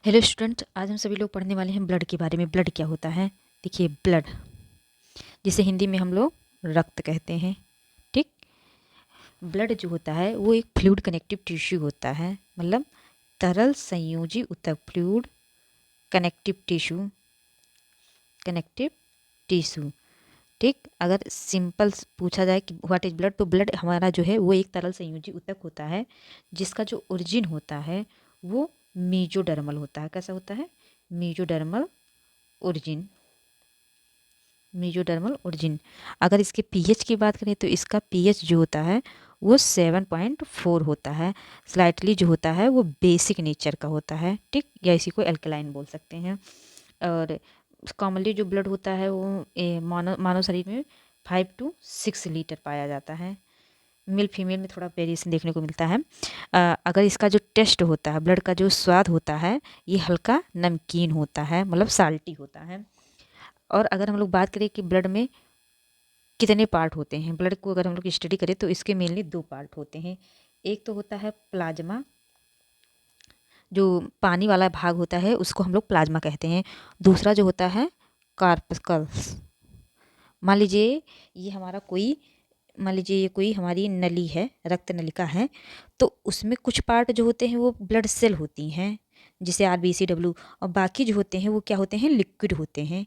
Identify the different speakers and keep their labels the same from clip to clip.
Speaker 1: Hello student, आज हम सभी लोग पढ़ने वाले हैं ब्लड के बारे में। ब्लड क्या होता है? देखिए, ब्लड जिसे हिंदी में हम लोग रक्त कहते हैं। ठीक, ब्लड जो होता है वो एक फ्लूइड कनेक्टिव टिश्यू होता है, मतलब तरल संयोजी ऊतक। Fluid connective tissue, connective tissue. ठीक, अगर सिंपल पूछा जाए कि व्हाट इज ब्लड, तो ब्लड हमारा जो है वो एक तरल संयोजी ऊतक होता है जिसका जो ओरिजिन होता है वो मीजोडर्मल होता है। कैसा होता है? Mesodermal origin, mesodermal origin. अगर इसके पीएच की बात करें तो इसका पीएच जो होता है वो 7.4 होता है। स्लाइटली जो होता है वो बेसिक नेचर का होता है। ठीक, या इसी को एल्कलाइन बोल सकते हैं। और कॉमनली जो ब्लड होता है वो मानव शरीर में 5 to 6 लीटर पाया जाता है। मेल फीमेल में थोड़ा वेरिएशन देखने को मिलता है। अगर इसका जो टेस्ट होता है, ब्लड का जो स्वाद होता है, ये हल्का नमकीन होता है, मतलब साल्टी होता है। और अगर हम लोग बात करें कि ब्लड में कितने पार्ट होते हैं, ब्लड को अगर हम लोग स्टडी करें तो इसके मेनली 2 पार्ट होते हैं। एक तो होता है प्लाज्मा, जो पानी वाला भाग होता है उसको हम लोग प्लाज्मा कहते हैं। दूसरा जो होता है कार्पस्कल्स। मान लीजिए ये हमारा कोई मान लीजिए ये कोई हमारी नली है, रक्त नलिका है, तो उसमें कुछ पार्ट जो होते हैं वो ब्लड सेल होती हैं, जिसे RBC, और बाकी जो होते हैं वो क्या होते हैं? लिक्विड होते हैं।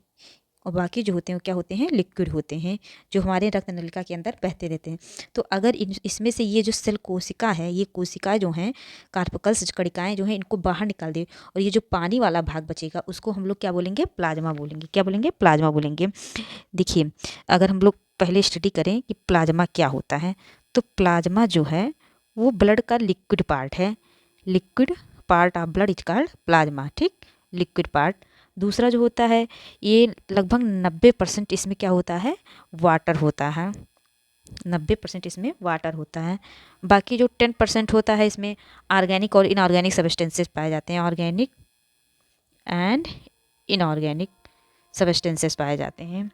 Speaker 1: और बाकी जो होते हैं वो क्या होते हैं? लिक्विड होते हैं, जो हमारे रक्त नलिका के अंदर बहते रहते हैं। तो अगर इसमें से ये जो सेल कोशिका है, ये कोशिकाएं जो हैं, कार्पकल्स कणिकाएं जो हैं, इनको बाहर निकाल दे, और ये जो पानी वाला भाग बचेगा उसको हम लोग क्या बोलेंगे? प्लाज्मा बोलेंगे। क्या बोलेंगे? प्लाज्मा बोलेंगे। देखिए, अगर हम लोग पहले स्टडी करें कि प्लाज्मा क्या होता है, तो प्लाज्मा जो है वो ब्लड का लिक्विड पार्ट है। Liquid part of blood is called plasma. ठीक, लिक्विड पार्ट। दूसरा जो होता है ये लगभग 90% इसमें क्या होता है? वाटर होता है। 90% इसमें वाटर होता है। बाकी जो 10% होता है इसमें ऑर्गेनिक और इनऑर्गेनिक सब्सटेंसेस पाए जाते हैं। ऑर्गेनिक एंड इनऑर्गेनिक सब्सटेंसेस पाए जाते हैं।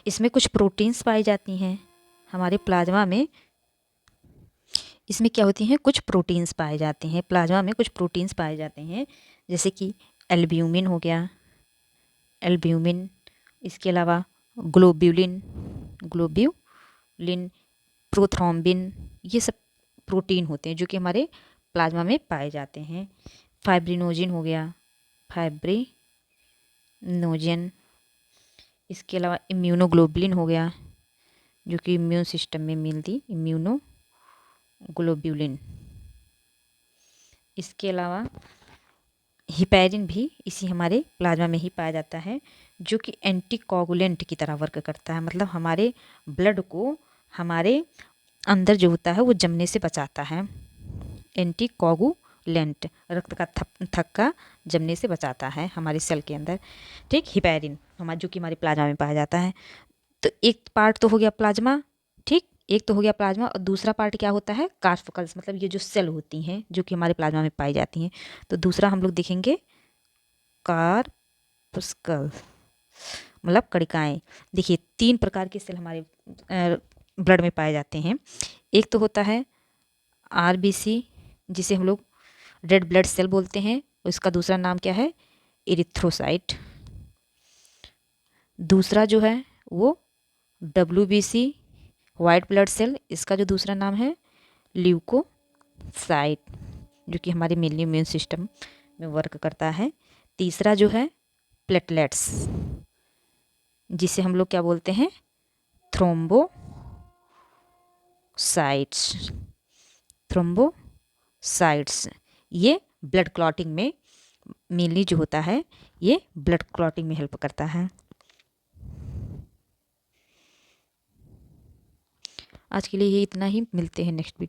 Speaker 1: इसमें कुछ प्रोटीन्स पाई जाती हैं हमारे प्लाज्मा में। इसमें क्या होती हैं? कुछ प्रोटीन्स पाए जाते हैं प्लाज्मा में। कुछ प्रोटीन्स पाए जाते हैं जैसे कि एल्ब्यूमिन हो गया, एल्ब्यूमिन। इसके अलावा ग्लोब्यूलिन, ग्लोब्यूलिन, प्रोथ्रोम्बिन, ये सब प्रोटीन होते हैं जो कि हमारे प्लाज्मा में पाए जाते हैं। फाइब्रिनोजिन हो गया, फाइब्रिनोजन। इसके अलावा इम्यूनोग्लोबुलिन हो गया, जो कि इम्यून सिस्टम में मिलती इम्यूनोग्लोबुलिन। इसके अलावा हिपैरिन भी इसी हमारे प्लाज्मा में ही पाया जाता है, जो कि एंटीकोगुलेंट की तरह वर्क करता है। मतलब हमारे ब्लड को हमारे अंदर जो होता है वो जमने से बचाता है। एंटीकोगुलेंट, रक्त का थक्का जमने से बचाता है हमारे सेल के अंदर। ठीक, हिपैरिन हमारे जो कि हमारे प्लाज्मा में पाया जाता है। तो एक पार्ट तो हो गया प्लाज्मा। ठीक, एक तो हो गया प्लाज्मा, और दूसरा पार्ट क्या होता है? कार्पकल्स, मतलब ये जो सेल होती हैं जो कि हमारे प्लाज्मा में पाई जाती हैं। तो दूसरा हम लोग देखेंगे कार्पस्कल, मतलब कणिकाएं। देखिए, 3 प्रकार के सेल हमारे ब्लड में पाए जाते हैं। एक तो होता है RBC, जिसे हम लोग रेड ब्लड सेल बोलते हैं। उसका दूसरा नाम क्या है? इरिथ्रोसाइट। दूसरा जो है वो WBC, वाइट ब्लड सेल। इसका जो दूसरा नाम है ल्यूकोसाइट, जो कि हमारे मेनली इम्यून सिस्टम में वर्क करता है। तीसरा जो है प्लेटलेट्स, जिसे हम लोग क्या बोलते हैं? Thrombocytes, thrombocytes. ये ब्लड क्लॉटिंग में मेनली जो होता है, ये ब्लड क्लॉटिंग में हेल्प करता है। आज के लिए ये इतना ही, मिलते हैं नेक्स्ट वीडियो।